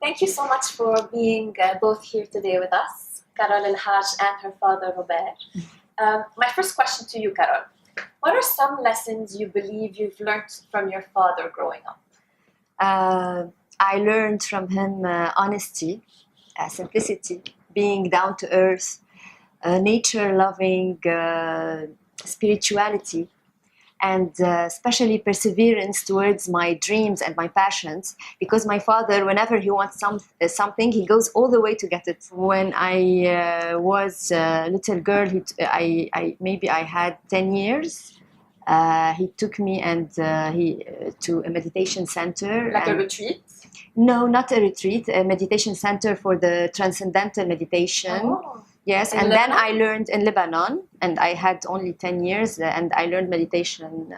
Thank you so much for being both here today with us, Carole El Hajj and her father, Robert. My first question to you, Carole. What are some lessons you believe you've learned from your father growing up? I learned from him honesty, simplicity, being down to earth, nature-loving spirituality, and especially perseverance towards my dreams and my passions. Because my father, whenever he wants something, he goes all the way to get it. When I was a little girl, maybe I had 10 years. He took me to a meditation center. Like a retreat? No, not a retreat. A meditation center for the transcendental meditation. Oh. Yes, and then I learned in Lebanon, and I had only 10 years, and I learned meditation.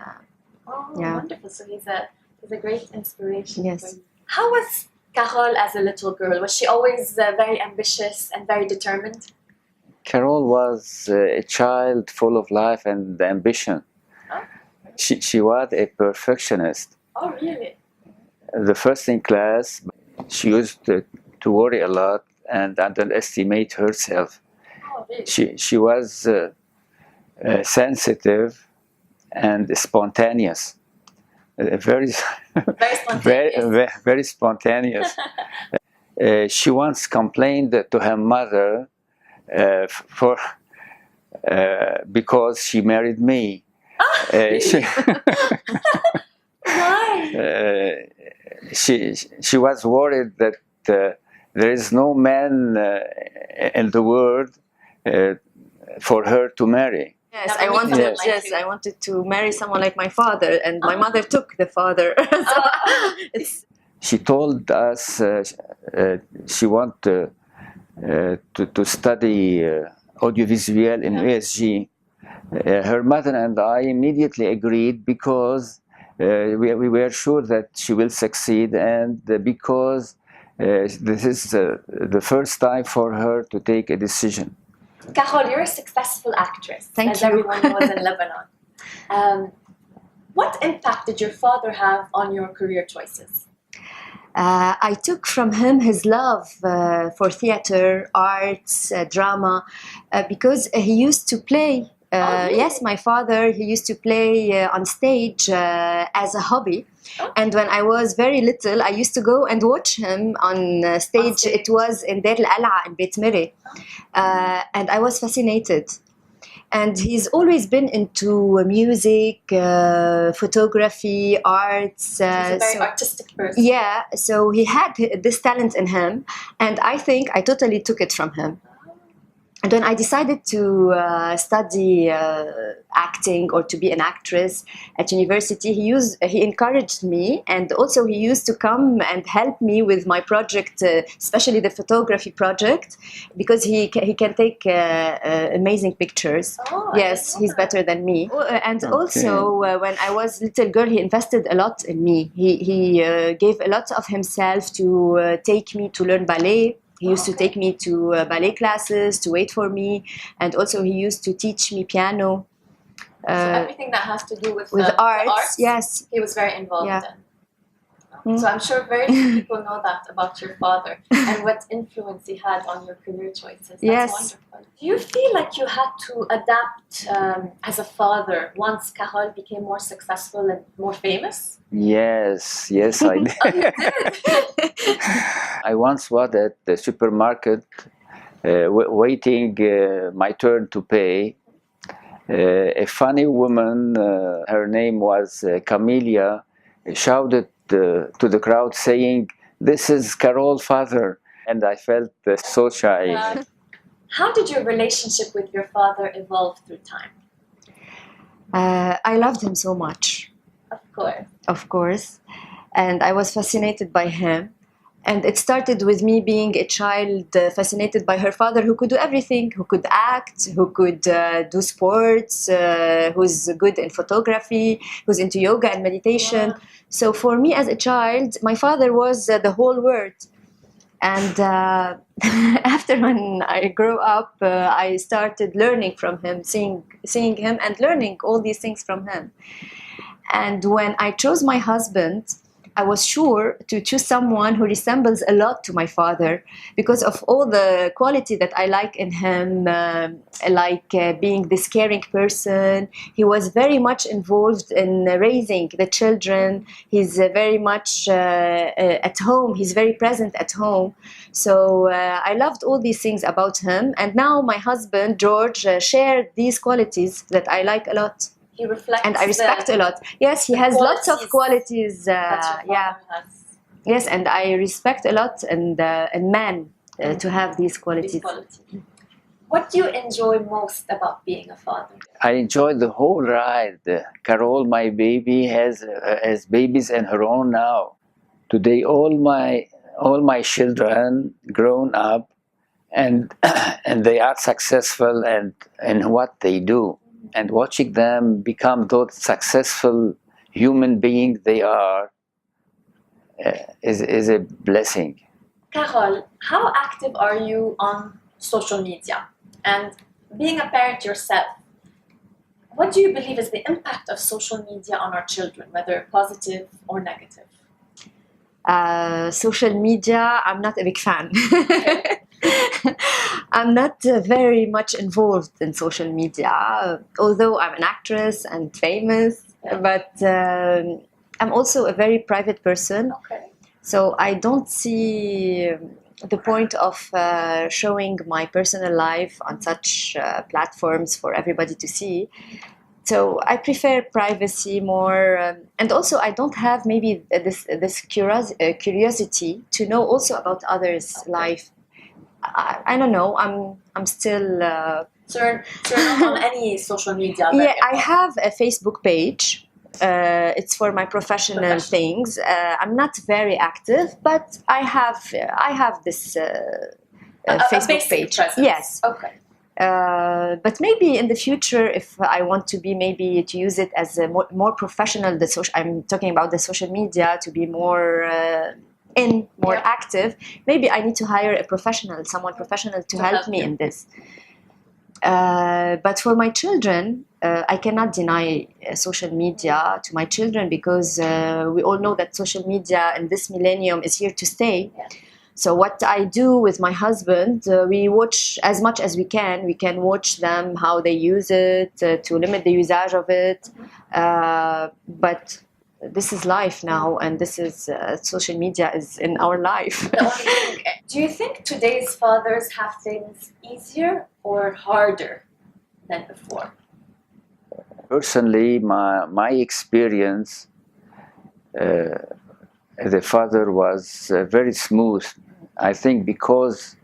Wonderful. So he's a great inspiration. Yes. For you. How was Carole as a little girl? Was she always very ambitious and very determined? Carole was a child full of life and ambition. Oh. She was a perfectionist. Oh, really? The first in class, she used to worry a lot and underestimate herself. Oh, really? She was sensitive and spontaneous. Very spontaneous. Very spontaneous. She once complained to her mother because she married me. Why? She was worried that there is no man in the world for her to marry. Yes, I wanted to marry someone like my father, and my mother took the father. She told us she wanted to study audiovisual in ESG. Her mother and I immediately agreed because we were sure that she will succeed, and because this is the first time for her to take a decision. Carole, you're a successful actress, Thank as you. everyone knows in Lebanon. What impact did your father have on your career choices? I took from him his love for theater, arts, drama, because he used to play. Really? Yes, my father, he used to play on stage as a hobby. Oh. And when I was very little, I used to go and watch him on stage. It was in Deir al-Ala in Beit Miri. And I was fascinated. And he's always been into music, photography, arts. He's a very artistic person. Yeah, so he had this talent in him, and I think I totally took it from him. And when I decided to study acting or to be an actress at university, he encouraged me, and also he used to come and help me with my project, especially the photography project, because he can take amazing pictures. Oh, yes, he's better than me. And also, when I was a little girl, he invested a lot in me. He gave a lot of himself to take me to learn ballet. He used to take me to ballet classes, to wait for me, and also he used to teach me piano. So everything that has to do with arts, yes. He was very involved in. Mm. So I'm sure very few people know that about your father and what influence he had on your career choices. That's wonderful. Do you feel like you had to adapt as a father once Carole became more successful and more famous? Yes, I did. Oh, you did? I once was at the supermarket waiting my turn to pay. A funny woman, her name was Camelia, shouted to the crowd saying, "This is Carole's father," and I felt so shy. How did your relationship with your father evolve through time? I loved him so much. Of course. And I was fascinated by him. And it started with me being a child fascinated by her father, who could do everything, who could act, who could do sports, who's good in photography, who's into yoga and meditation. Wow. So for me as a child, my father was the whole world. And after when I grew up, I started learning from him, seeing him and learning all these things from him. And when I chose my husband, I was sure to choose someone who resembles a lot to my father because of all the quality that I like in him, being this caring person. He was very much involved in raising the children. He's very much at home. He's very present at home. So I loved all these things about him. And now my husband, George, shared these qualities that I like a lot. He reflects and I respect a lot. Yes, he has lots of qualities. Has. Yes, and I respect a lot in men to have these qualities. What do you enjoy most about being a father? I enjoyed the whole ride. Carole, my baby, has babies and her own now. Today, all my children grown up, and and they are successful in what they do. And watching them become those successful human beings they are is a blessing. Carole, how active are you on social media? And being a parent yourself, what do you believe is the impact of social media on our children, whether positive or negative? Social media, I'm not a big fan. I'm not very much involved in social media, although I'm an actress and famous, but I'm also a very private person. Okay. So I don't see the point of showing my personal life on such platforms for everybody to see. So I prefer privacy more, and also I don't have maybe this curiosity to know also about others' life. I don't know. I'm still. So you're not on any social media? Yeah, I have a Facebook page. It's for my professional things. I'm not very active, but I have this Facebook page. Presence. Yes. Okay. But maybe in the future, if I want to be to use it as a more professional, I'm talking about the social media to be more active. Maybe I need to hire someone professional to help me in this. But for my children, I cannot deny social media to my children because we all know that social media in this millennium is here to stay. Yeah. So what I do with my husband, we watch as much as we can. We can watch them, how they use it, to limit the usage of it. But this is life now, and this is social media is in our life. Do you think today's fathers have things easier or harder than before? Personally, my experience as a father was very smooth. I think because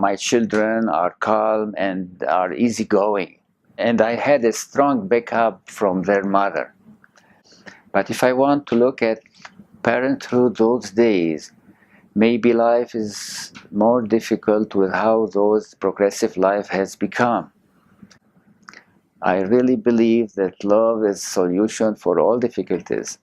my children are calm and are easygoing, and I had a strong backup from their mother. But if I want to look at parenthood those days, maybe life is more difficult with how those progressive life has become. I really believe that love is a solution for all difficulties.